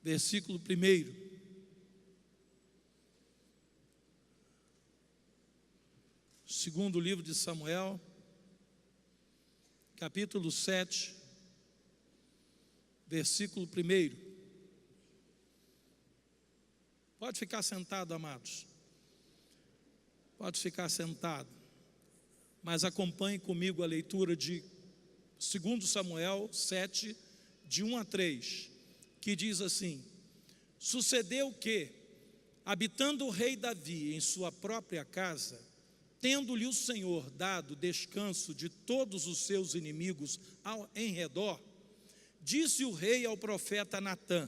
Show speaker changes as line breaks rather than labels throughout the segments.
versículo 1. Segundo livro de Samuel, capítulo 7, versículo 1. Pode ficar sentado, amados. Pode ficar sentado. Mas acompanhe comigo a leitura de 2 Samuel 7, de 1 a 3, que diz assim: Sucedeu que, habitando o rei Davi em sua própria casa, tendo-lhe o Senhor dado descanso de todos os seus inimigos em redor, disse o rei ao profeta Natã: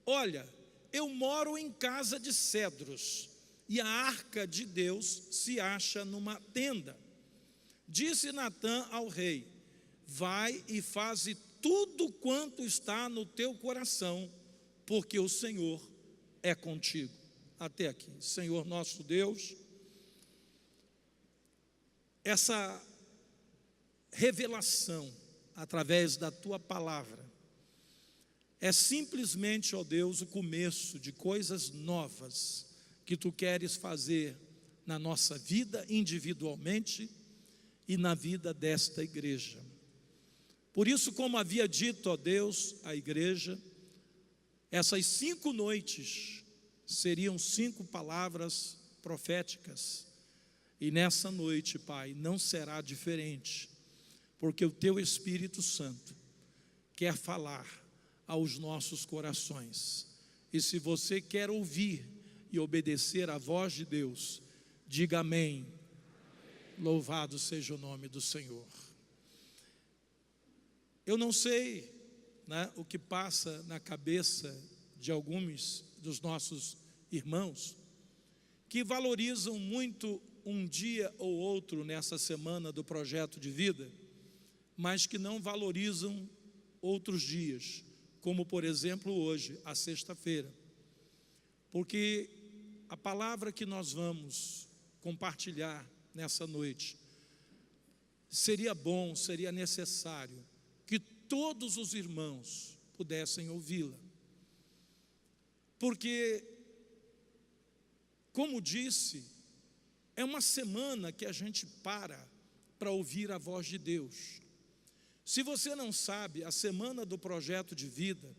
Olha, eu moro em casa de cedros, e a arca de Deus se acha numa tenda. Disse Natã ao rei: Vai e faze tudo quanto está no teu coração, porque o Senhor é contigo. Até aqui. Senhor nosso Deus, essa revelação através da tua palavra é simplesmente, ó Deus, o começo de coisas novas que tu queres fazer na nossa vida individualmente e na vida desta igreja. Por isso, como havia dito, ó Deus, a igreja, essas 5 noites seriam 5 palavras proféticas. E nessa noite, Pai, não será diferente, porque o Teu Espírito Santo quer falar aos nossos corações. E se você quer ouvir e obedecer à voz de Deus, diga amém. Louvado seja o nome do Senhor. Eu não sei, o que passa na cabeça de alguns dos nossos irmãos que valorizam muito um dia ou outro nessa semana do projeto de vida, mas que não valorizam outros dias, como por exemplo hoje, a sexta-feira, porque a palavra que nós vamos compartilhar nessa noite, seria bom, seria necessário que todos os irmãos pudessem ouvi-la, porque, como disse, é uma semana que a gente para ouvir a voz de Deus. Se você não sabe, a semana do projeto de vida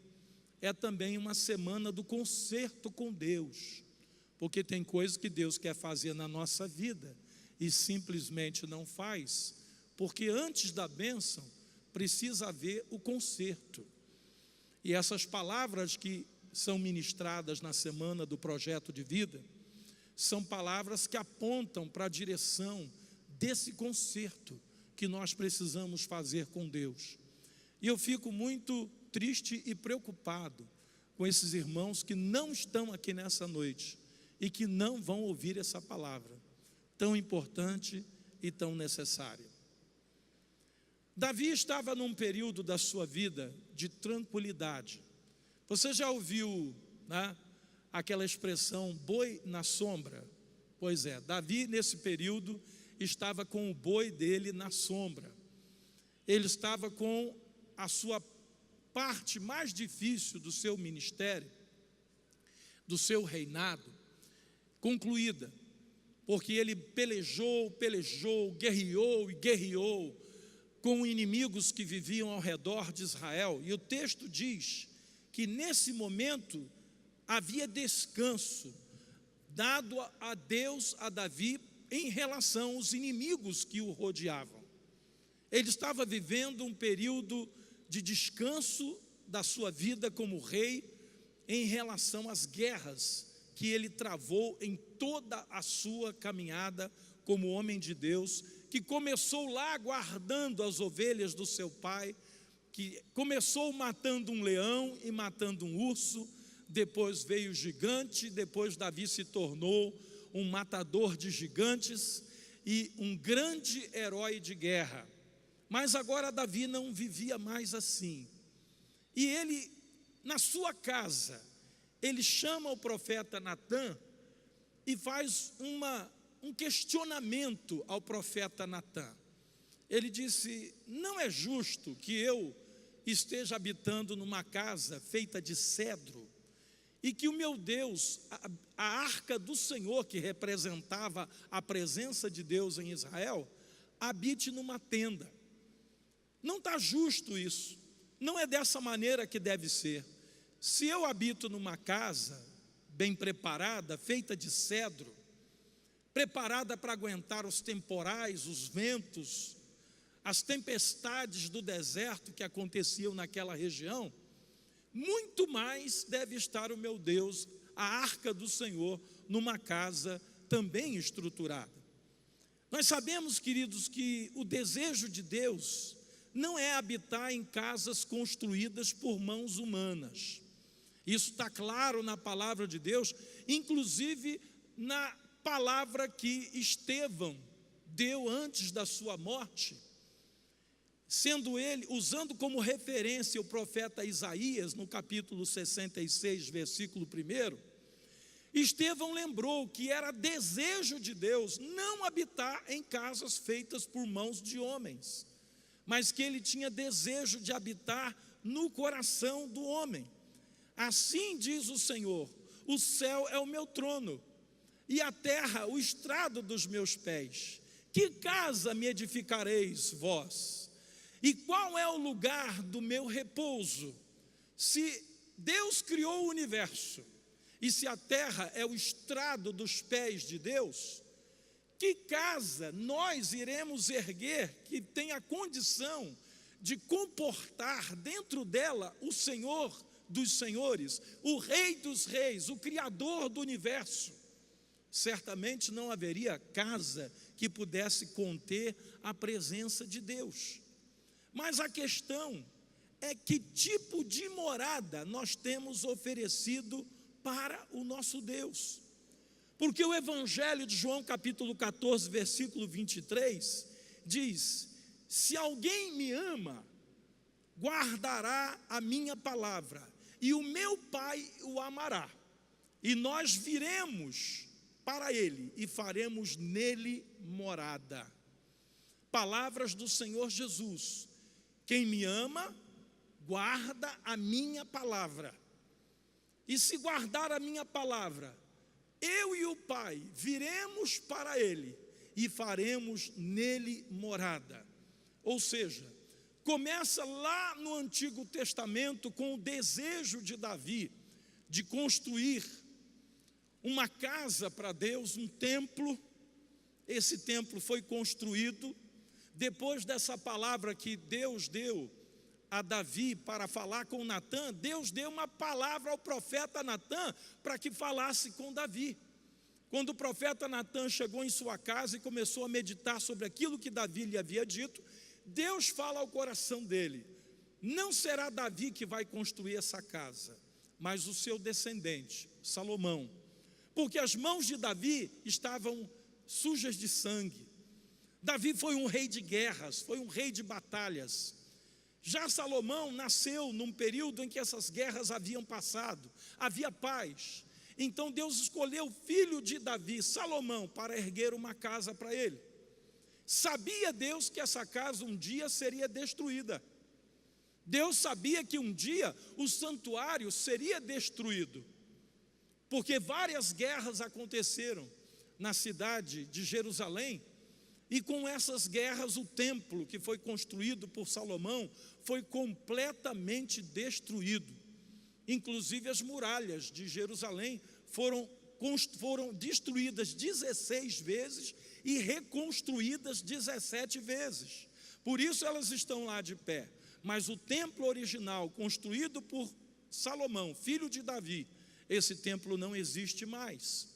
é também uma semana do concerto com Deus, porque tem coisas que Deus quer fazer na nossa vida e simplesmente não faz, porque antes da bênção precisa haver o concerto. E essas palavras que são ministradas na semana do projeto de vida são palavras que apontam para a direção desse concerto que nós precisamos fazer com Deus. E eu fico muito triste e preocupado com esses irmãos que não estão aqui nessa noite e que não vão ouvir essa palavra tão importante e tão necessária. Davi estava num período da sua vida de tranquilidade. Você já ouviu, aquela expressão boi na sombra? Pois é, Davi nesse período estava com o boi dele na sombra. Ele estava com a sua parte mais difícil do seu ministério, do seu reinado, concluída, porque ele pelejou, guerreou com inimigos que viviam ao redor de Israel. E o texto diz que nesse momento havia descanso dado a Deus, a Davi, em relação aos inimigos que o rodeavam. Ele estava vivendo um período de descanso da sua vida como rei em relação às guerras que ele travou em toda a sua caminhada como homem de Deus, que começou lá guardando as ovelhas do seu pai, que começou matando um leão e matando um urso, depois veio o gigante, depois Davi se tornou um matador de gigantes e um grande herói de guerra. Mas agora Davi não vivia mais assim. E ele, na sua casa, ele chama o profeta Natã e faz um questionamento ao profeta Natã. Ele disse: não é justo que eu esteja habitando numa casa feita de cedro, e que o meu Deus, a arca do Senhor, que representava a presença de Deus em Israel, habite numa tenda. Não está justo isso, não é dessa maneira que deve ser. Se eu habito numa casa bem preparada, feita de cedro, preparada para aguentar os temporais, os ventos, as tempestades do deserto que aconteciam naquela região, muito mais deve estar o meu Deus, a arca do Senhor, numa casa também estruturada. Nós sabemos, queridos, que o desejo de Deus não é habitar em casas construídas por mãos humanas. Isso está claro na palavra de Deus, inclusive na palavra que Estevão deu antes da sua morte, sendo ele, usando como referência o profeta Isaías, no capítulo 66, versículo 1, Estevão lembrou que era desejo de Deus não habitar em casas feitas por mãos de homens, mas que ele tinha desejo de habitar no coração do homem. Assim diz o Senhor: o céu é o meu trono, e a terra o estrado dos meus pés. Que casa me edificareis vós? E qual é o lugar do meu repouso? Se Deus criou o universo, e se a terra é o estrado dos pés de Deus, que casa nós iremos erguer que tenha condição de comportar dentro dela o Senhor dos senhores, o Rei dos reis, o Criador do universo? Certamente não haveria casa que pudesse conter a presença de Deus. Mas a questão é que tipo de morada nós temos oferecido para o nosso Deus. Porque o Evangelho de João capítulo 14, versículo 23, diz: se alguém me ama, guardará a minha palavra, e o meu Pai o amará, e nós viremos para ele e faremos nele morada. Palavras do Senhor Jesus: quem me ama, guarda a minha palavra. E se guardar a minha palavra, eu e o Pai viremos para ele e faremos nele morada. Ou seja, começa lá no Antigo Testamento com o desejo de Davi de construir uma casa para Deus, um templo. Esse templo foi construído depois dessa palavra que Deus deu a Davi para falar com Natã. Deus deu uma palavra ao profeta Natã para que falasse com Davi. Quando o profeta Natã chegou em sua casa e começou a meditar sobre aquilo que Davi lhe havia dito, Deus fala ao coração dele: não será Davi que vai construir essa casa, mas o seu descendente, Salomão, porque as mãos de Davi estavam sujas de sangue. Davi foi um rei de guerras, foi um rei de batalhas. Já Salomão nasceu num período em que essas guerras haviam passado, havia paz. Então Deus escolheu o filho de Davi, Salomão, para erguer uma casa para ele. Sabia Deus que essa casa um dia seria destruída. Deus sabia que um dia o santuário seria destruído, porque várias guerras aconteceram na cidade de Jerusalém, e com essas guerras o templo que foi construído por Salomão foi completamente destruído. Inclusive as muralhas de Jerusalém foram destruídas 16 vezes e reconstruídas 17 vezes. Por isso elas estão lá de pé. Mas o templo original, construído por Salomão, filho de Davi, esse templo não existe mais.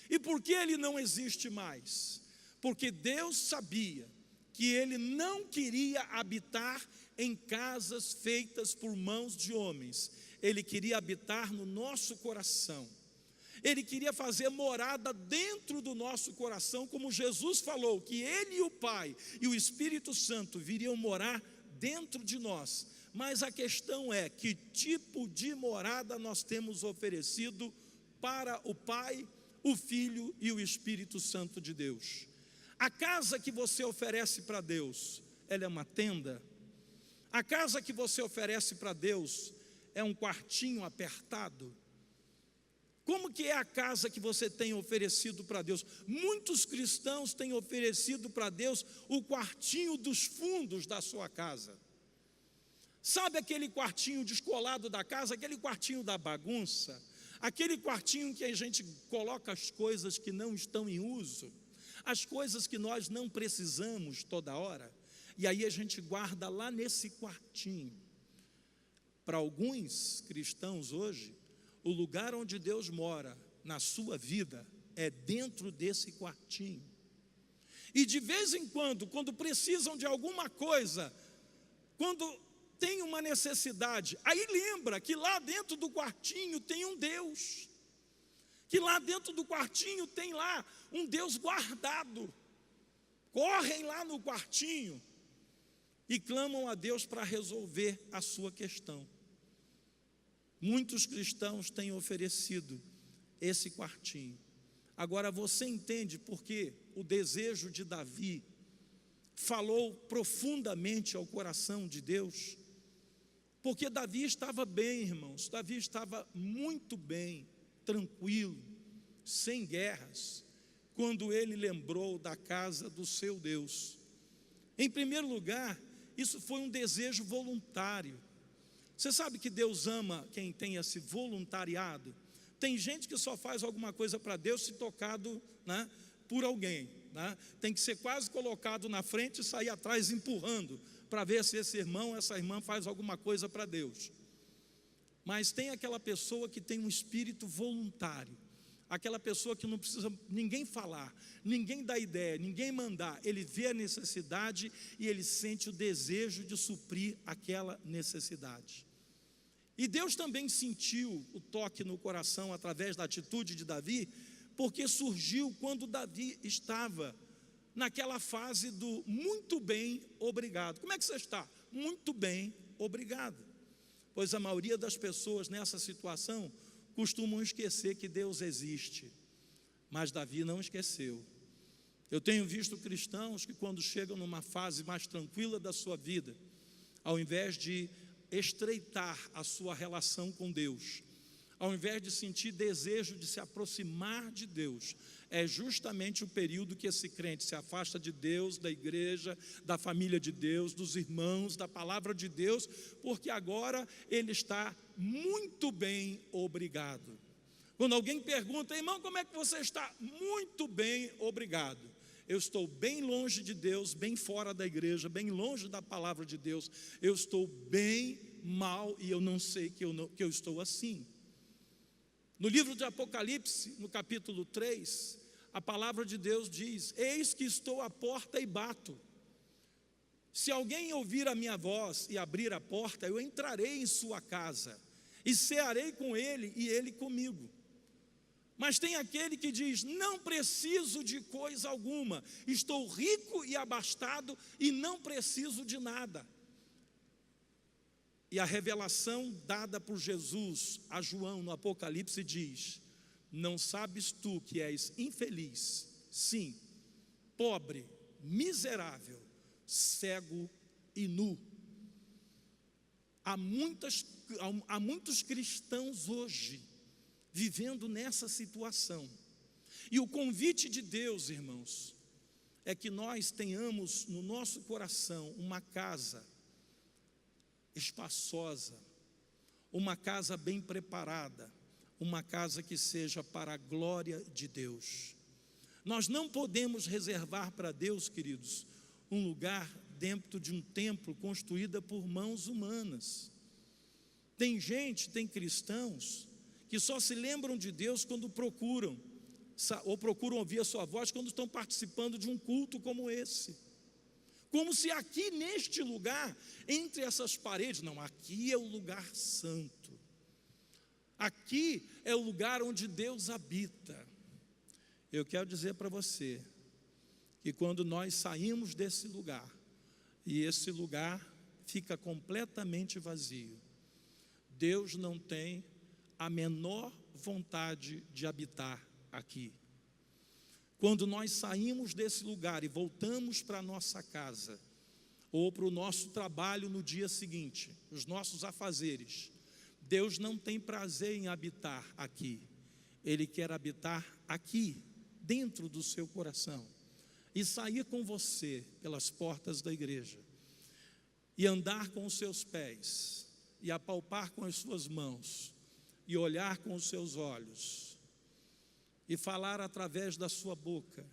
E por que ele não existe mais? Porque Deus sabia que ele não queria habitar em casas feitas por mãos de homens. Ele queria habitar no nosso coração. Ele queria fazer morada dentro do nosso coração, como Jesus falou, que ele e o Pai e o Espírito Santo viriam morar dentro de nós. Mas a questão é: que tipo de morada nós temos oferecido para o Pai, o Filho e o Espírito Santo de Deus? A casa que você oferece para Deus, ela é uma tenda? A casa que você oferece para Deus é um quartinho apertado? Como que é a casa que você tem oferecido para Deus? Muitos cristãos têm oferecido para Deus o quartinho dos fundos da sua casa. Sabe aquele quartinho descolado da casa, aquele quartinho da bagunça, aquele quartinho que a gente coloca as coisas que não estão em uso, as coisas que nós não precisamos toda hora, e aí a gente guarda lá nesse quartinho. Para alguns cristãos hoje, o lugar onde Deus mora na sua vida é dentro desse quartinho. E de vez em quando precisam de alguma coisa, quando tem uma necessidade, aí lembra que lá dentro do quartinho tem um Deus, que lá dentro do quartinho tem lá um Deus guardado. Correm lá no quartinho e clamam a Deus para resolver a sua questão. Muitos cristãos têm oferecido esse quartinho. Agora você entende por que o desejo de Davi falou profundamente ao coração de Deus? Porque Davi estava bem, irmãos, Davi estava muito bem, tranquilo, sem guerras, quando ele lembrou da casa do seu Deus. Em primeiro lugar, isso foi um desejo voluntário. Você sabe que Deus ama quem tem esse voluntariado? Tem gente que só faz alguma coisa para Deus se tocado, né, por alguém, né? Tem que ser quase colocado na frente e sair atrás empurrando, para ver se esse irmão, essa irmã faz alguma coisa para Deus. Mas tem aquela pessoa que tem um espírito voluntário, aquela pessoa que não precisa ninguém falar, ninguém dar ideia, ninguém mandar, ele vê a necessidade e ele sente o desejo de suprir aquela necessidade. E Deus também sentiu o toque no coração através da atitude de Davi, porque surgiu quando Davi estava naquela fase do muito bem, obrigado. Como é que você está? Muito bem, obrigado. Pois a maioria das pessoas nessa situação costumam esquecer que Deus existe, mas Davi não esqueceu. Eu tenho visto cristãos que quando chegam numa fase mais tranquila da sua vida, ao invés de estreitar a sua relação com Deus, ao invés de sentir desejo de se aproximar de Deus, é justamente o período que esse crente se afasta de Deus, da igreja, da família de Deus, dos irmãos, da palavra de Deus, porque agora ele está muito bem, obrigado. Quando alguém pergunta, irmão, como é que você está? Muito bem, obrigado. Eu estou bem longe de Deus, bem fora da igreja, bem longe da palavra de Deus. Eu estou bem mal e eu não sei que eu estou assim. No livro de Apocalipse, no capítulo 3, a palavra de Deus diz: eis que estou à porta e bato. Se alguém ouvir a minha voz e abrir a porta, eu entrarei em sua casa e cearei com ele e ele comigo. Mas tem aquele que diz: não preciso de coisa alguma, estou rico e abastado e não preciso de nada. E a revelação dada por Jesus a João no Apocalipse diz: não sabes tu que és infeliz, sim, pobre, miserável, cego e nu. Há muitos cristãos hoje vivendo nessa situação. E o convite de Deus, irmãos, é que nós tenhamos no nosso coração uma casa espaçosa, uma casa bem preparada, uma casa que seja para a glória de Deus. Nós não podemos reservar para Deus, queridos, um lugar dentro de um templo construído por mãos humanas. Tem cristãos que só se lembram de Deus quando procuram ouvir a sua voz quando estão participando de um culto como esse. Como se aqui neste lugar, entre essas paredes, não, aqui é o lugar santo. Aqui é o lugar onde Deus habita. Eu quero dizer para você que quando nós saímos desse lugar, e esse lugar fica completamente vazio, Deus não tem a menor vontade de habitar aqui. Quando nós saímos desse lugar e voltamos para a nossa casa, ou para o nosso trabalho no dia seguinte, os nossos afazeres. Deus não tem prazer em habitar aqui, Ele quer habitar aqui, dentro do seu coração, e sair com você pelas portas da igreja, e andar com os seus pés, e apalpar com as suas mãos, e olhar com os seus olhos, e falar através da sua boca,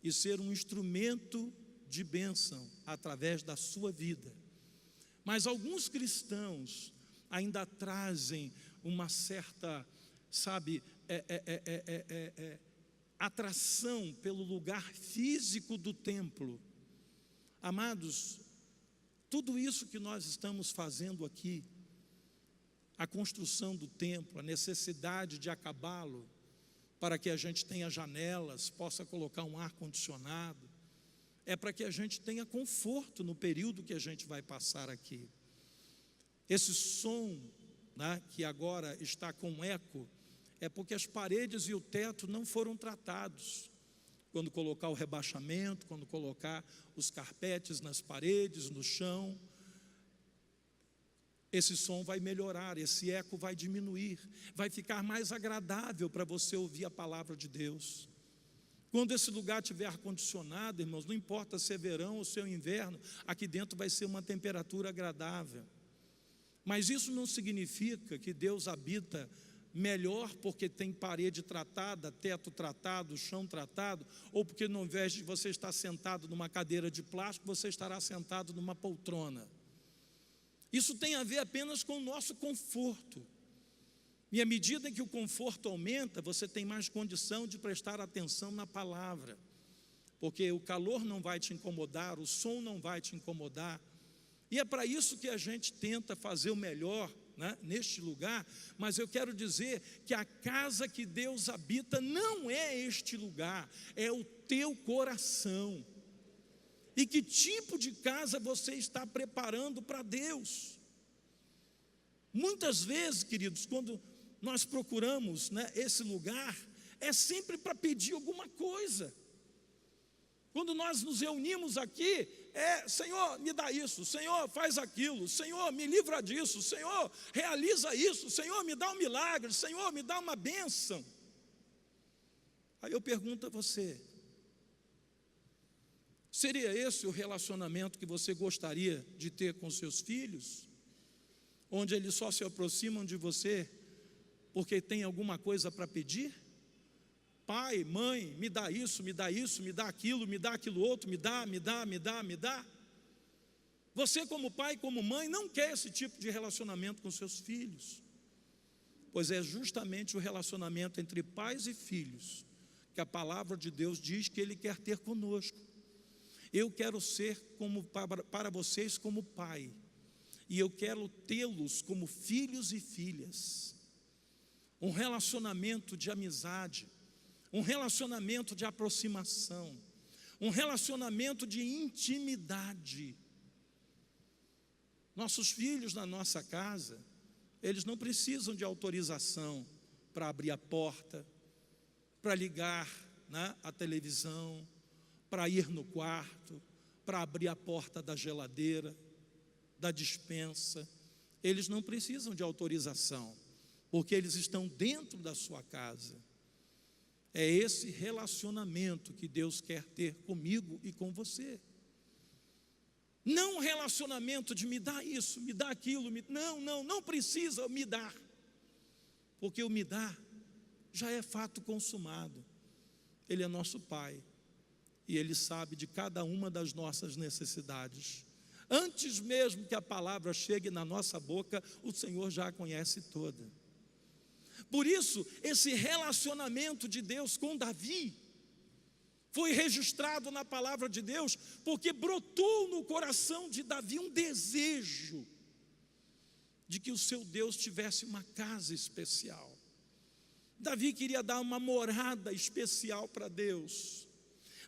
e ser um instrumento de bênção através da sua vida. Mas alguns cristãos ainda trazem uma certa, atração pelo lugar físico do templo. Amados, tudo isso que nós estamos fazendo aqui, a construção do templo, a necessidade de acabá-lo, para que a gente tenha janelas, possa colocar um ar-condicionado, é para que a gente tenha conforto no período que a gente vai passar aqui. Esse som, né, que agora está com eco, é porque as paredes e o teto não foram tratados. Quando colocar o rebaixamento, quando colocar os carpetes nas paredes, no chão, esse som vai melhorar, esse eco vai diminuir, vai ficar mais agradável para você ouvir a palavra de Deus. Quando esse lugar tiver ar-condicionado, irmãos, não importa se é verão ou se é inverno, aqui dentro vai ser uma temperatura agradável. Mas isso não significa que Deus habita melhor porque tem parede tratada, teto tratado, chão tratado, ou porque ao invés de você estar sentado numa cadeira de plástico, você estará sentado numa poltrona. Isso tem a ver apenas com o nosso conforto. E à medida que o conforto aumenta, você tem mais condição de prestar atenção na palavra, porque o calor não vai te incomodar, o som não vai te incomodar. E é para isso que a gente tenta fazer o melhor, né, neste lugar. Mas eu quero dizer que a casa que Deus habita não é este lugar, é o teu coração. E que tipo de casa você está preparando para Deus? Muitas vezes, queridos, quando nós procuramos, né, esse lugar, é sempre para pedir alguma coisa. Quando nós nos reunimos aqui, Senhor, me dá isso, Senhor, faz aquilo, Senhor, me livra disso, Senhor, realiza isso, Senhor, me dá um milagre, Senhor, me dá uma bênção. Aí eu pergunto a você, seria esse o relacionamento que você gostaria de ter com seus filhos? Onde eles só se aproximam de você porque tem alguma coisa para pedir? Pai, mãe, me dá isso, me dá isso, me dá aquilo outro, me dá. Você como pai, como mãe, não quer esse tipo de relacionamento com seus filhos. Pois é justamente o relacionamento entre pais e filhos que a palavra de Deus diz que Ele quer ter conosco. Eu quero ser para vocês como pai, e eu quero tê-los como filhos e filhas. Um relacionamento de amizade, um relacionamento de aproximação, um relacionamento de intimidade. Nossos filhos na nossa casa, eles não precisam de autorização para abrir a porta, para ligar, né, a televisão, para ir no quarto, para abrir a porta da geladeira, da despensa. Eles não precisam de autorização, porque eles estão dentro da sua casa. É esse relacionamento que Deus quer ter comigo e com você. Não um relacionamento de me dá isso, me dá aquilo, não precisa me dar, porque o me dá já é fato consumado. Ele é nosso Pai, e Ele sabe de cada uma das nossas necessidades. Antes mesmo que a palavra chegue na nossa boca, o Senhor já a conhece toda. Por isso, esse relacionamento de Deus com Davi foi registrado na palavra de Deus, porque brotou no coração de Davi um desejo de que o seu Deus tivesse uma casa especial. Davi queria dar uma morada especial para Deus.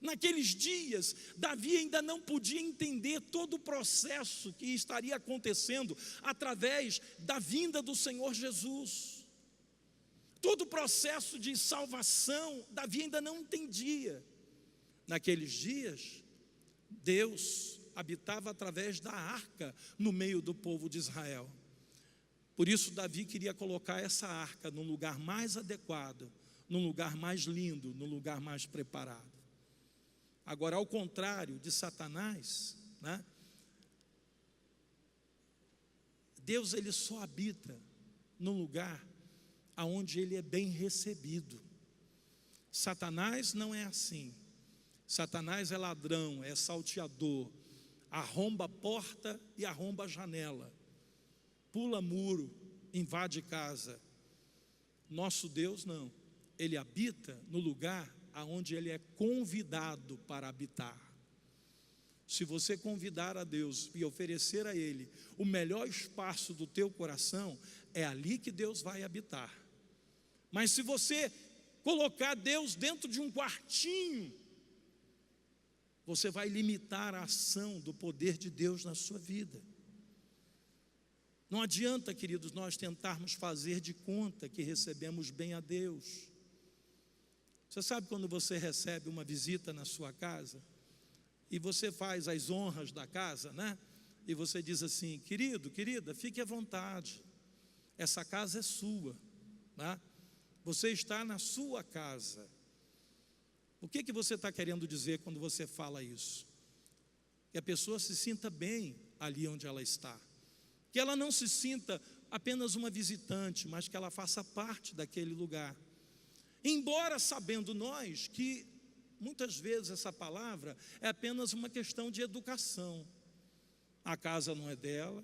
Naqueles dias, Davi ainda não podia entender todo o processo que estaria acontecendo através da vinda do Senhor Jesus. Todo o processo de salvação, Davi ainda não entendia. Naqueles dias, Deus habitava através da arca no meio do povo de Israel. Por isso Davi queria colocar essa arca num lugar mais adequado, num lugar mais lindo, num lugar mais preparado. Agora, ao contrário de Satanás, né? Deus, ele só habita num lugar aonde ele é bem recebido. Satanás não é assim. Satanás é ladrão, é salteador, arromba a porta e arromba a janela, pula muro, invade casa. Nosso Deus não, ele habita no lugar aonde ele é convidado para habitar. Se você convidar a Deus e oferecer a Ele o melhor espaço do teu coração, é ali que Deus vai habitar. Mas se você colocar Deus dentro de um quartinho, você vai limitar a ação do poder de Deus na sua vida. Não adianta, queridos, nós tentarmos fazer de conta que recebemos bem a Deus. Você sabe quando você recebe uma visita na sua casa, e você faz as honras da casa, né? E você diz assim: querido, querida, fique à vontade, essa casa é sua, né? Você está na sua casa. O que você está querendo dizer quando você fala isso? Que a pessoa se sinta bem ali onde ela está, que ela não se sinta apenas uma visitante, mas que ela faça parte daquele lugar. Embora sabendo nós que muitas vezes essa palavra é apenas uma questão de educação. A casa não é dela,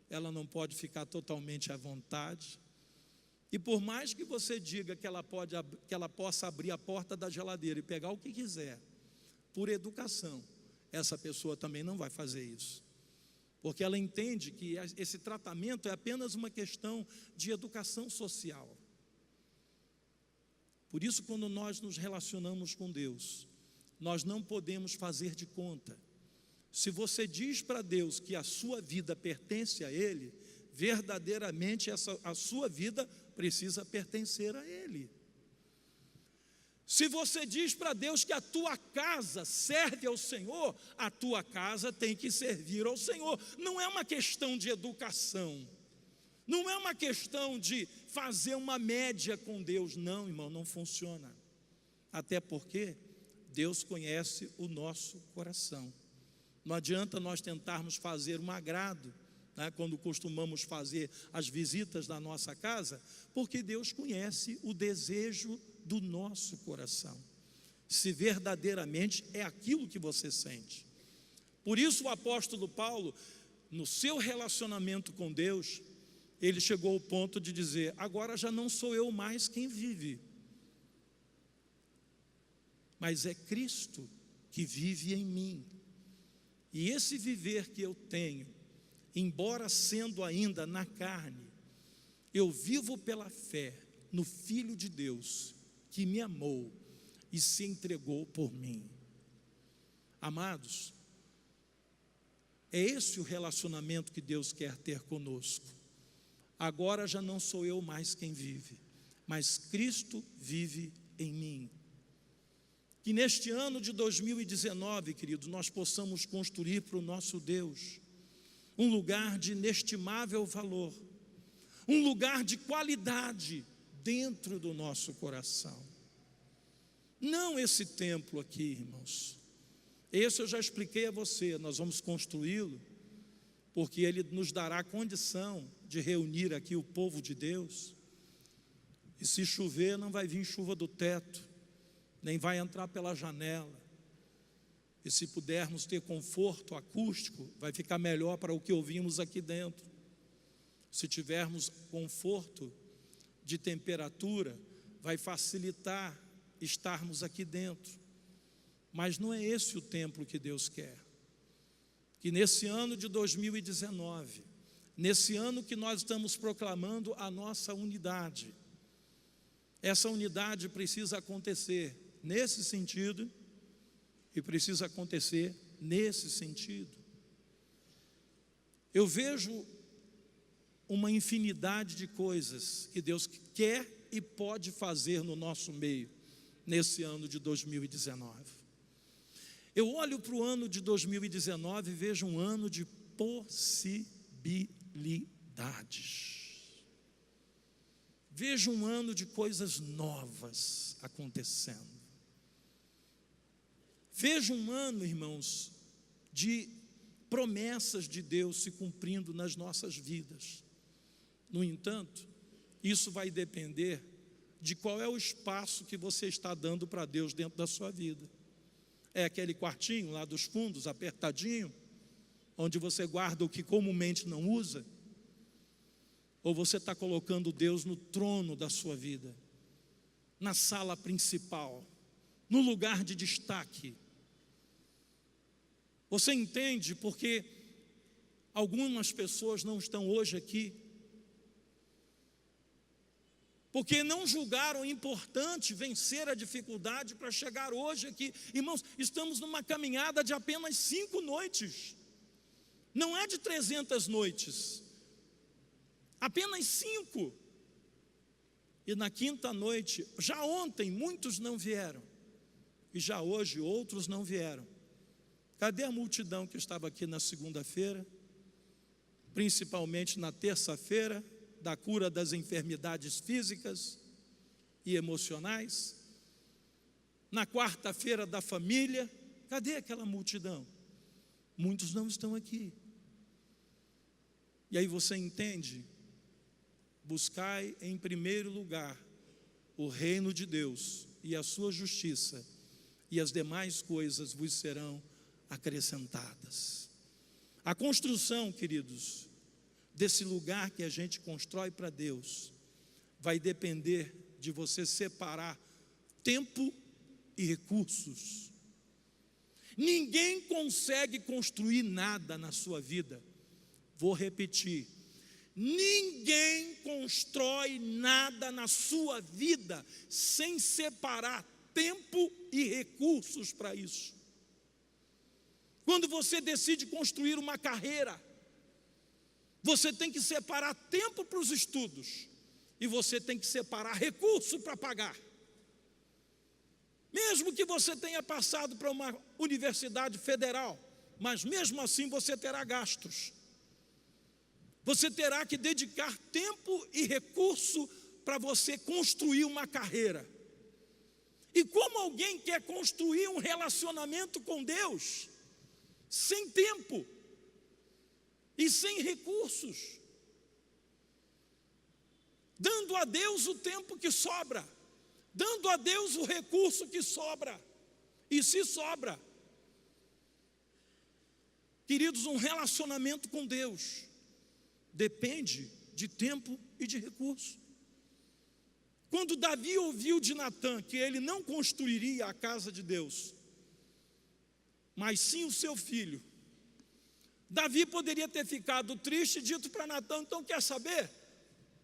ela não pode ficar totalmente à vontade. E por mais que você diga que ela possa abrir a porta da geladeira e pegar o que quiser, por educação, essa pessoa também não vai fazer isso. Porque ela entende que esse tratamento é apenas uma questão de educação social. Por isso, quando nós nos relacionamos com Deus, nós não podemos fazer de conta. Se você diz para Deus que a sua vida pertence a Ele, verdadeiramente a sua vida precisa pertencer a Ele. Se você diz para Deus que a tua casa serve ao Senhor, a tua casa tem que servir ao Senhor. Não é uma questão de educação, não é uma questão de fazer uma média com Deus. Não, irmão, não funciona. Até porque Deus conhece o nosso coração. Não adianta nós tentarmos fazer um agrado, né, quando costumamos fazer as visitas da nossa casa, porque Deus conhece o desejo do nosso coração, se verdadeiramente é aquilo que você sente. Por isso o apóstolo Paulo, no seu relacionamento com Deus, ele chegou ao ponto de dizer: agora já não sou eu mais quem vive, mas é Cristo que vive em mim. E esse viver que eu tenho, embora sendo ainda na carne, eu vivo pela fé no Filho de Deus, que me amou e se entregou por mim. Amados, é esse o relacionamento que Deus quer ter conosco. Agora já não sou eu mais quem vive, mas Cristo vive em mim. Que neste ano de 2019, queridos, nós possamos construir para o nosso Deus um lugar de inestimável valor, um lugar de qualidade dentro do nosso coração. Não esse templo aqui, irmãos. Esse eu já expliquei a você, nós vamos construí-lo, porque ele nos dará condição de reunir aqui o povo de Deus. E se chover, não vai vir chuva do teto, nem vai entrar pela janela. E se pudermos ter conforto acústico, vai ficar melhor para o que ouvimos aqui dentro. Se tivermos conforto de temperatura, vai facilitar estarmos aqui dentro. Mas não é esse o templo que Deus quer. Que nesse ano de 2019, nesse ano que nós estamos proclamando a nossa unidade, essa unidade precisa acontecer nesse sentido e precisa acontecer nesse sentido. Eu vejo uma infinidade de coisas que Deus quer e pode fazer no nosso meio nesse ano de 2019. Eu olho para o ano de 2019 e vejo um ano de possibilidades. Vejo um ano de coisas novas acontecendo. Vejo um ano, irmãos, de promessas de Deus se cumprindo nas nossas vidas. No entanto, isso vai depender de qual é o espaço que você está dando para Deus dentro da sua vida. É aquele quartinho lá dos fundos, apertadinho, onde você guarda o que comumente não usa? Ou você está colocando Deus no trono da sua vida, na sala principal, no lugar de destaque? Você entende porque algumas pessoas não estão hoje aqui? Porque não julgaram importante vencer a dificuldade para chegar hoje aqui. Irmãos, estamos numa caminhada de apenas 5 noites. Não é de 300 noites. Apenas 5. E na quinta noite, já ontem muitos não vieram. E já hoje outros não vieram. Cadê a multidão que estava aqui na segunda-feira? Principalmente na terça-feira, da cura das enfermidades físicas e emocionais. Na quarta-feira da família, cadê aquela multidão? Muitos não estão aqui. E aí você entende? Buscai em primeiro lugar o reino de Deus e a sua justiça, e as demais coisas vos serão acrescentadas. A construção, queridos, desse lugar que a gente constrói para Deus, vai depender de você separar tempo e recursos. Ninguém consegue construir nada na sua vida. Vou repetir: ninguém constrói nada na sua vida sem separar tempo e recursos para isso. Quando você decide construir uma carreira, você tem que separar tempo para os estudos e você tem que separar recurso para pagar. Mesmo que você tenha passado para uma universidade federal, mas mesmo assim você terá gastos. Você terá que dedicar tempo e recurso para você construir uma carreira. E como alguém quer construir um relacionamento com Deus sem tempo e sem recursos, dando a Deus o tempo que sobra, dando a Deus o recurso que sobra, e se sobra? Queridos, um relacionamento com Deus depende de tempo e de recurso. Quando Davi ouviu de Natã que ele não construiria a casa de Deus, mas sim o seu filho, Davi poderia ter ficado triste e dito para Natã: então quer saber?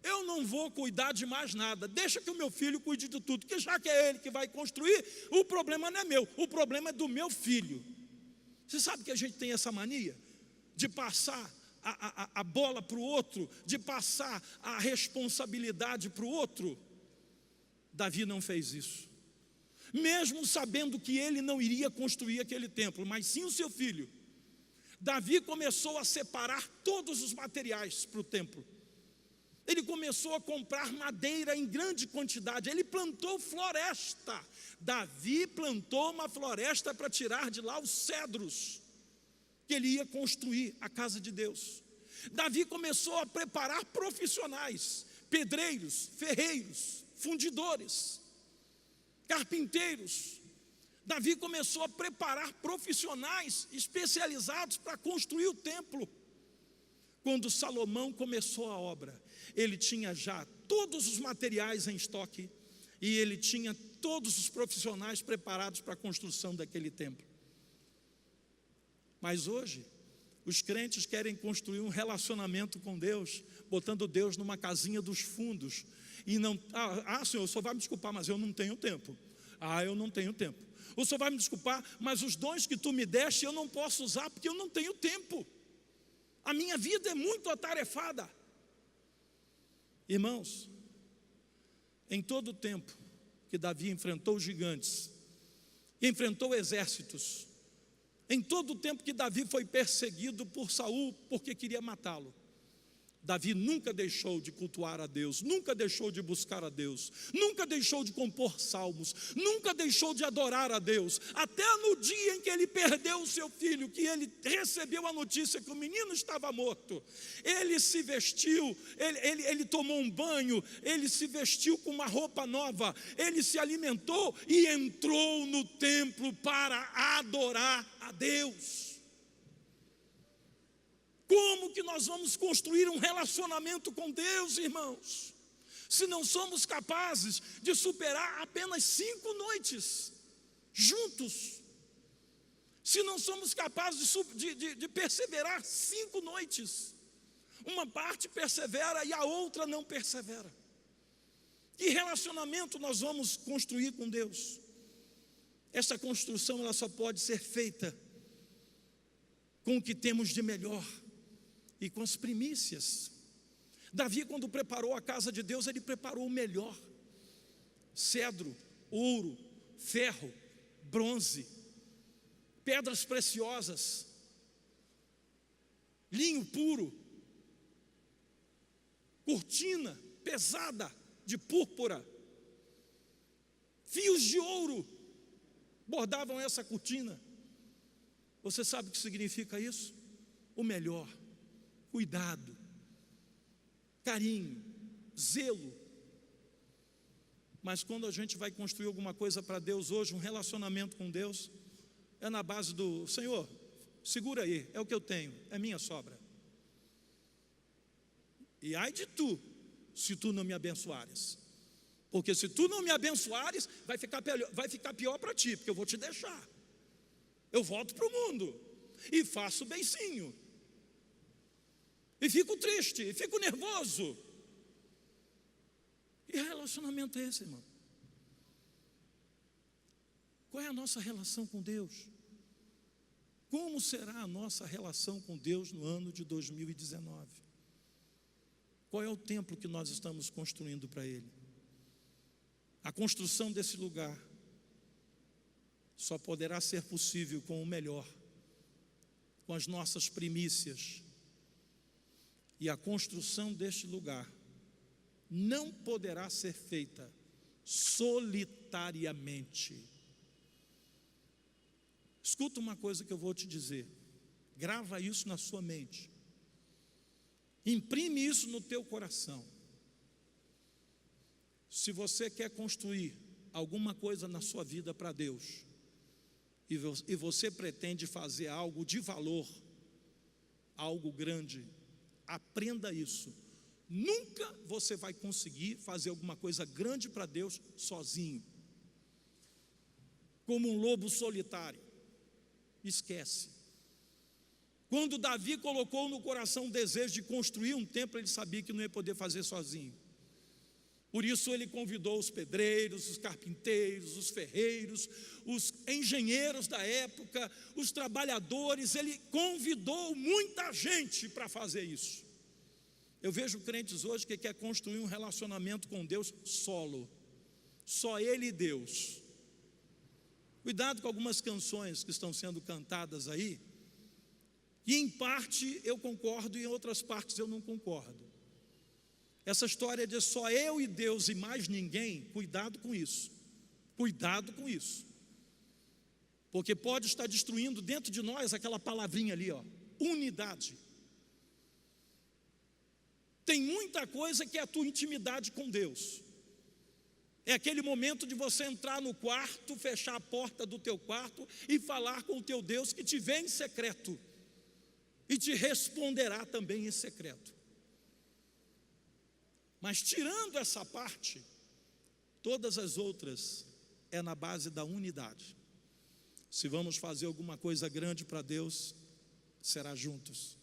Eu não vou cuidar de mais nada, deixa que o meu filho cuide de tudo, porque já que é ele que vai construir, o problema não é meu, o problema é do meu filho. Você sabe que a gente tem essa mania de passar a bola para o outro, de passar a responsabilidade para o outro? Davi não fez isso, mesmo sabendo que ele não iria construir aquele templo, mas sim o seu filho. Davi começou a separar todos os materiais para o templo. Ele começou a comprar madeira em grande quantidade. Ele plantou floresta. Davi plantou uma floresta para tirar de lá os cedros que ele ia construir a casa de Deus. Davi começou a preparar profissionais, pedreiros, ferreiros, fundidores, carpinteiros. Davi começou a preparar profissionais especializados para construir o templo. Quando Salomão começou a obra, ele tinha já todos os materiais em estoque e ele tinha todos os profissionais preparados para a construção daquele templo. Mas hoje, os crentes querem construir um relacionamento com Deus, botando Deus numa casinha dos fundos. E não, Senhor, o Senhor vai me desculpar, mas eu não tenho tempo. Eu não tenho tempo. O Senhor vai me desculpar, mas os dons que tu me deste eu não posso usar porque eu não tenho tempo. A minha vida é muito atarefada. Irmãos, em todo o tempo que Davi enfrentou gigantes, enfrentou exércitos, Em todo o tempo que Davi foi perseguido por Saul, porque queria matá-lo, Davi nunca deixou de cultuar a Deus, nunca deixou de buscar a Deus, nunca deixou de compor salmos, nunca deixou de adorar a Deus, até no dia em que ele perdeu o seu filho, que ele recebeu a notícia que o menino estava morto. Ele se vestiu, ele tomou um banho, ele se vestiu com uma roupa nova, ele se alimentou e entrou no templo para adorar a Deus. Como que nós vamos construir um relacionamento com Deus, irmãos, se não somos capazes de superar apenas 5 noites juntos? Se não somos capazes de perseverar 5 noites, uma parte persevera e a outra não persevera. Que relacionamento nós vamos construir com Deus? Essa construção ela só pode ser feita com o que temos de melhor e com as primícias. Davi, quando preparou a casa de Deus, ele preparou o melhor: cedro, ouro, ferro, bronze, pedras preciosas, linho puro, cortina pesada de púrpura, fios de ouro bordavam essa cortina. Você sabe o que significa isso? O melhor, cuidado, carinho, zelo. Mas quando a gente vai construir alguma coisa para Deus hoje, um relacionamento com Deus, é na base do: Senhor, segura aí, é o que eu tenho, é minha sobra. E ai de tu, se tu não me abençoares. Porque se tu não me abençoares, vai ficar pior para ti, porque eu vou te deixar. Eu volto para o mundo e faço beicinho. E fico triste, e fico nervoso. Que relacionamento é esse, irmão? Qual é a nossa relação com Deus? Como será a nossa relação com Deus no ano de 2019? Qual é o templo que nós estamos construindo para Ele? A construção desse lugar só poderá ser possível com o melhor, com as nossas primícias. E a construção deste lugar não poderá ser feita solitariamente. Escuta uma coisa que eu vou te dizer, grava isso na sua mente, imprime isso no teu coração. Se você quer construir alguma coisa na sua vida para Deus, e você pretende fazer algo de valor, algo grande, aprenda isso: nunca você vai conseguir fazer alguma coisa grande para Deus sozinho, como um lobo solitário. Esquece. Quando Davi colocou no coração o desejo de construir um templo, ele sabia que não ia poder fazer sozinho. Por isso ele convidou os pedreiros, os carpinteiros, os ferreiros, os engenheiros da época, os trabalhadores. Ele convidou muita gente para fazer isso. Eu vejo crentes hoje que quer construir um relacionamento com Deus solo, só ele e Deus. Cuidado com algumas canções que estão sendo cantadas aí, e em parte eu concordo e em outras partes eu não concordo. Essa história de só eu e Deus e mais ninguém, cuidado com isso. Cuidado com isso. Porque pode estar destruindo dentro de nós aquela palavrinha ali, ó, unidade. Tem muita coisa que é a tua intimidade com Deus. É aquele momento de você entrar no quarto, fechar a porta do teu quarto e falar com o teu Deus que te vê em secreto e te responderá também em secreto. Mas tirando essa parte, todas as outras é na base da unidade. Se vamos fazer alguma coisa grande para Deus, será juntos.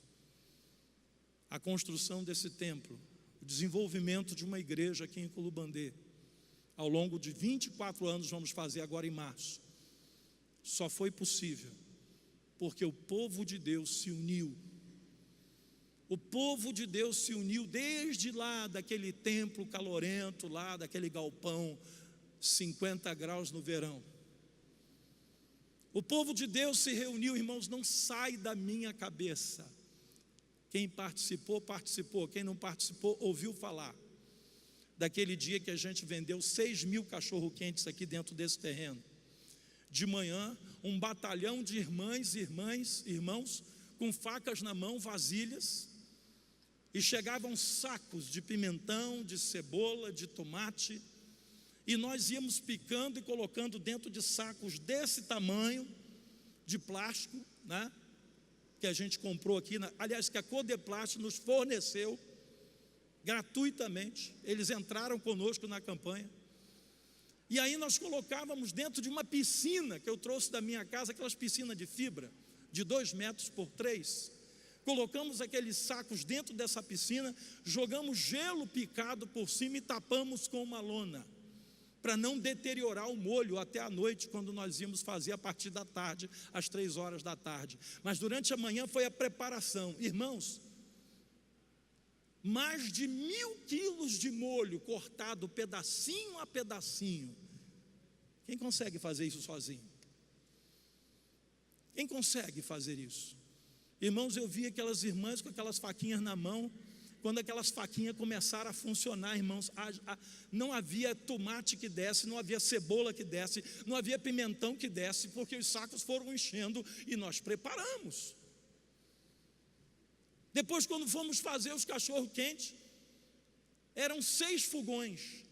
A construção desse templo, o desenvolvimento de uma igreja aqui em Culubandê, ao longo de 24 anos, vamos fazer agora em março, só foi possível porque o povo de Deus se uniu. O povo de Deus se uniu desde lá daquele templo calorento, lá daquele galpão, 50 graus no verão. O povo de Deus se reuniu, irmãos, não sai da minha cabeça. Quem participou, participou. Quem não participou, ouviu falar. Daquele dia que a gente vendeu 6.000 cachorro-quentes aqui dentro desse terreno. De manhã, um batalhão de irmãos, com facas na mão, vasilhas, e chegavam sacos de pimentão, de cebola, de tomate, e nós íamos picando e colocando dentro de sacos desse tamanho, de plástico, né? Que a gente comprou aqui, aliás, que a Codeplástico nos forneceu gratuitamente. Eles entraram conosco na campanha. E aí nós colocávamos dentro de uma piscina que eu trouxe da minha casa, aquelas piscinas de fibra, de 2 metros por 3. Colocamos aqueles sacos dentro dessa piscina, jogamos gelo picado por cima e tapamos com uma lona, para não deteriorar o molho até a noite, quando nós íamos fazer a partir da tarde, às 3 horas da tarde. Mas durante a manhã foi a preparação. Irmãos, mais de 1.000 quilos de molho cortado pedacinho a pedacinho. Quem consegue fazer isso sozinho? Quem consegue fazer isso? Irmãos, eu vi aquelas irmãs com aquelas faquinhas na mão. Quando aquelas faquinhas começaram a funcionar, irmãos, não havia tomate que desce, não havia cebola que desce, não havia pimentão que desce, porque os sacos foram enchendo e nós preparamos. Depois, quando fomos fazer os cachorro-quentes, eram 6 fogões,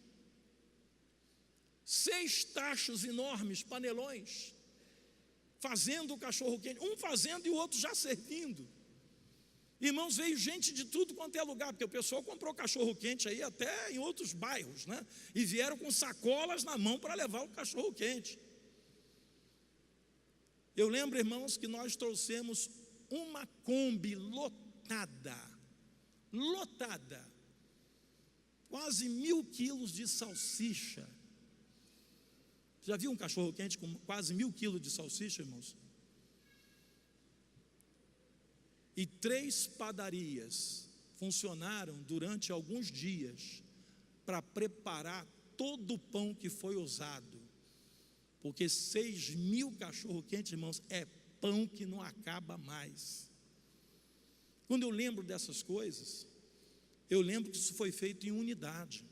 6 tachos enormes, panelões, fazendo o cachorro-quente, um fazendo e o outro já servindo. Irmãos, veio gente de tudo quanto é lugar, porque o pessoal comprou cachorro-quente aí até em outros bairros, né? E vieram com sacolas na mão para levar o cachorro-quente. Eu lembro, irmãos, que nós trouxemos uma Kombi lotada, quase 1.000 quilos de salsicha. Já viu um cachorro-quente com quase 1.000 quilos de salsicha, irmãos? E 3 padarias funcionaram durante alguns dias para preparar todo o pão que foi usado, porque 6.000 cachorro-quentes, irmãos, é pão que não acaba mais. Quando eu lembro dessas coisas, eu lembro que isso foi feito em unidade.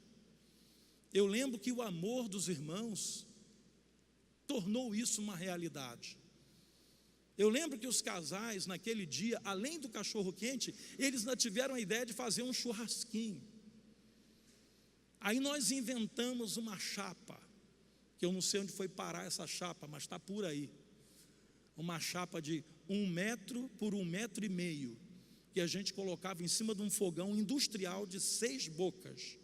Eu lembro que o amor dos irmãos tornou isso uma realidade. Eu lembro que os casais naquele dia, além do cachorro-quente, eles ainda tiveram a ideia de fazer um churrasquinho. Aí nós inventamos uma chapa, que eu não sei onde foi parar essa chapa, mas está por aí. Uma chapa de 1 metro por 1,5 metros, que a gente colocava em cima de um fogão industrial de 6 bocas.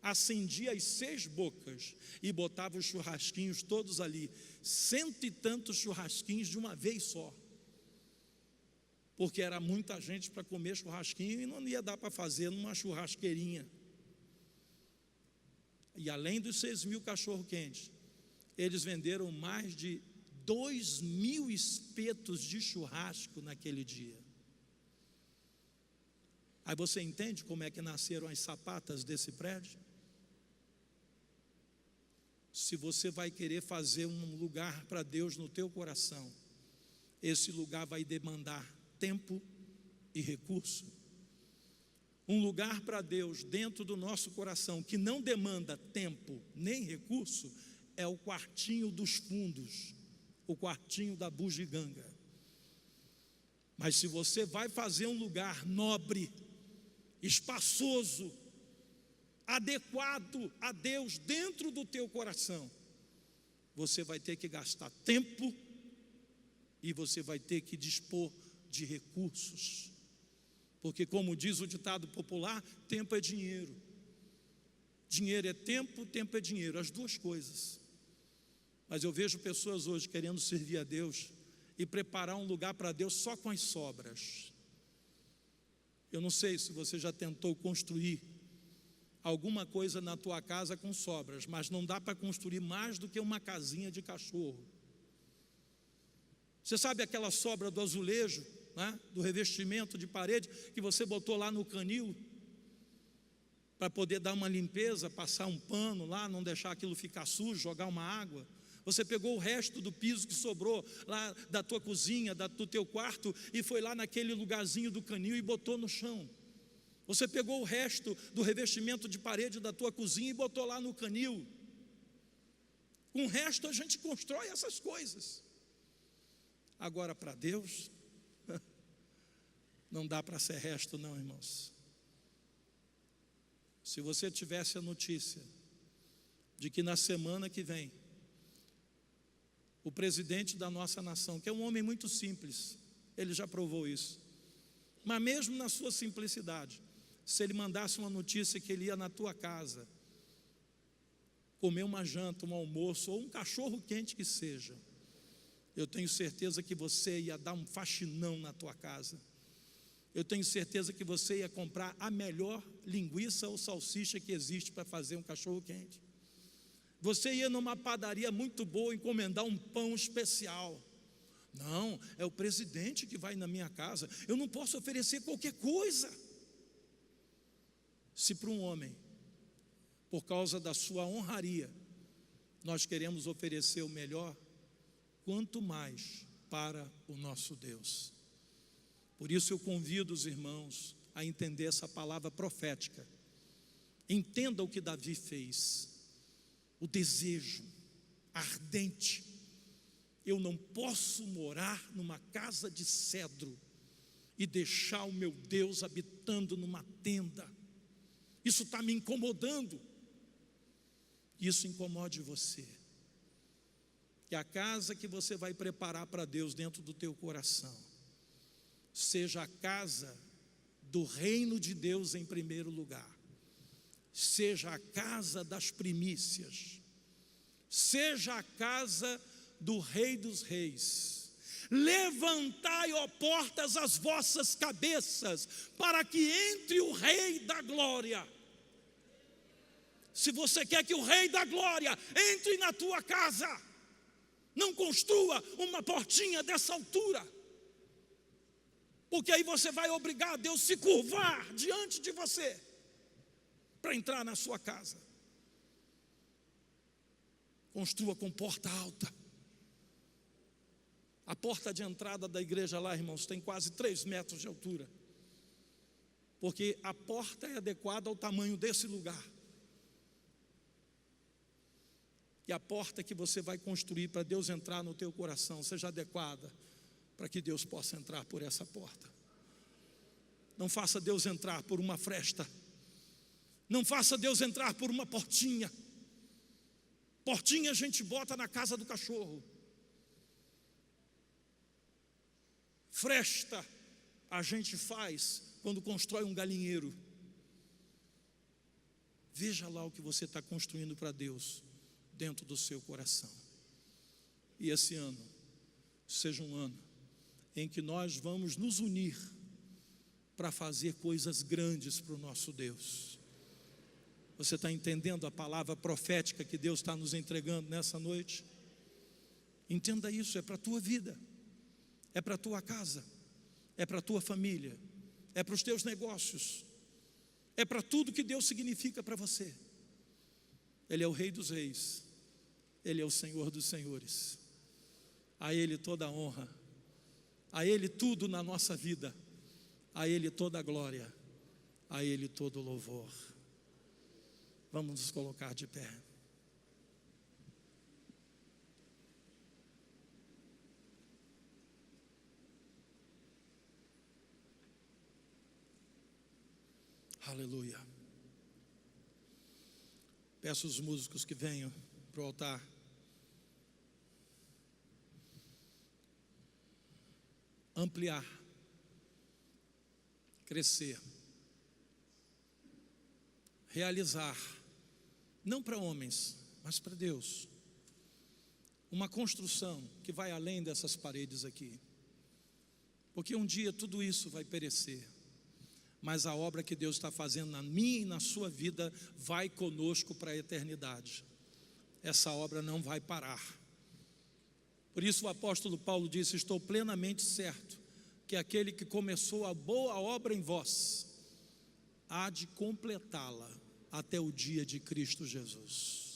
Acendia as 6 bocas e botava os churrasquinhos todos ali, 100 e tantos churrasquinhos de uma vez só, porque era muita gente para comer churrasquinho e não ia dar para fazer numa churrasqueirinha. E além dos 6.000 cachorro-quentes, eles venderam mais de 2.000 espetos de churrasco naquele dia. Aí você entende como é que nasceram as sapatas desse prédio? Se você vai querer fazer um lugar para Deus no teu coração, esse lugar vai demandar tempo e recurso. Um lugar para Deus dentro do nosso coração que não demanda tempo nem recurso é o quartinho dos fundos, o quartinho da bugiganga. Mas se você vai fazer um lugar nobre, espaçoso, adequado a Deus dentro do teu coração, você vai ter que gastar tempo e você vai ter que dispor de recursos, porque como diz o ditado popular, tempo é dinheiro. Dinheiro é tempo, tempo é dinheiro, as duas coisas. Mas eu vejo pessoas hoje querendo servir a Deus e preparar um lugar para Deus só com as sobras. Eu não sei se você já tentou construir alguma coisa na tua casa com sobras, mas não dá para construir mais do que uma casinha de cachorro. Você sabe aquela sobra do azulejo, né, do revestimento de parede, que você botou lá no canil, para poder dar uma limpeza, passar um pano lá, não deixar aquilo ficar sujo, jogar uma água? Você pegou o resto do piso que sobrou lá da tua cozinha, do teu quarto, e foi lá naquele lugarzinho do canil e botou no chão. Você pegou o resto do revestimento de parede da tua cozinha e botou lá no canil. Com o resto a gente constrói essas coisas. Agora para Deus, não dá para ser resto não, irmãos. Se você tivesse a notícia de que na semana que vem, o presidente da nossa nação, que é um homem muito simples, ele já provou isso, mas mesmo na sua simplicidade, se ele mandasse uma notícia que ele ia na tua casa comer uma janta, um almoço ou um cachorro quente que seja, eu tenho certeza que você ia dar um faxinão na tua casa. Eu tenho certeza que você ia comprar a melhor linguiça ou salsicha que existe para fazer um cachorro quente. Você ia numa padaria muito boa encomendar um pão especial. Não, é o presidente que vai na minha casa, eu não posso oferecer qualquer coisa. Se para um homem, por causa da sua honraria, nós queremos oferecer o melhor, quanto mais para o nosso Deus. Por isso eu convido os irmãos a entender essa palavra profética. Entenda o que Davi fez. O desejo ardente. Eu não posso morar numa casa de cedro e deixar o meu Deus habitando numa tenda. Isso está me incomodando. Isso incomode você. Que a casa que você vai preparar para Deus dentro do teu coração seja a casa do reino de Deus em primeiro lugar, seja a casa das primícias, seja a casa do Rei dos Reis. Levantai, ó portas, as vossas cabeças, para que entre o Rei da Glória. Se você quer que o Rei da Glória entre na tua casa, não construa uma portinha dessa altura, porque aí você vai obrigar a Deus a se curvar diante de você para entrar na sua casa. Construa com porta alta. A porta de entrada da igreja lá, irmãos, tem quase 3 metros de altura, porque a porta é adequada ao tamanho desse lugar. E a porta que você vai construir para Deus entrar no teu coração seja adequada para que Deus possa entrar por essa porta. Não faça Deus entrar por uma fresta. Não faça Deus entrar por uma portinha. Portinha a gente bota na casa do cachorro. Fresta a gente faz quando constrói um galinheiro. Veja lá o que você está construindo para Deus dentro do seu coração. E esse ano seja um ano em que nós vamos nos unir para fazer coisas grandes para o nosso Deus. Você está entendendo a palavra profética que Deus está nos entregando nessa noite? Entenda isso, é para a tua vida, é para a tua casa, é para a tua família, é para os teus negócios, é para tudo que Deus significa para você. Ele é o Rei dos Reis, Ele é o Senhor dos Senhores. A Ele toda a honra, a Ele tudo na nossa vida, a Ele toda a glória, a Ele todo o louvor. Vamos nos colocar de pé. Aleluia. Peço os músicos que venham para o altar. Ampliar, crescer, realizar, não para homens, mas para Deus, uma construção que vai além dessas paredes aqui, porque um dia tudo isso vai perecer, mas a obra que Deus está fazendo na minha e na sua vida vai conosco para a eternidade. Essa obra não vai parar. Por isso o apóstolo Paulo disse: estou plenamente certo que aquele que começou a boa obra em vós há de completá-la até o dia de Cristo Jesus.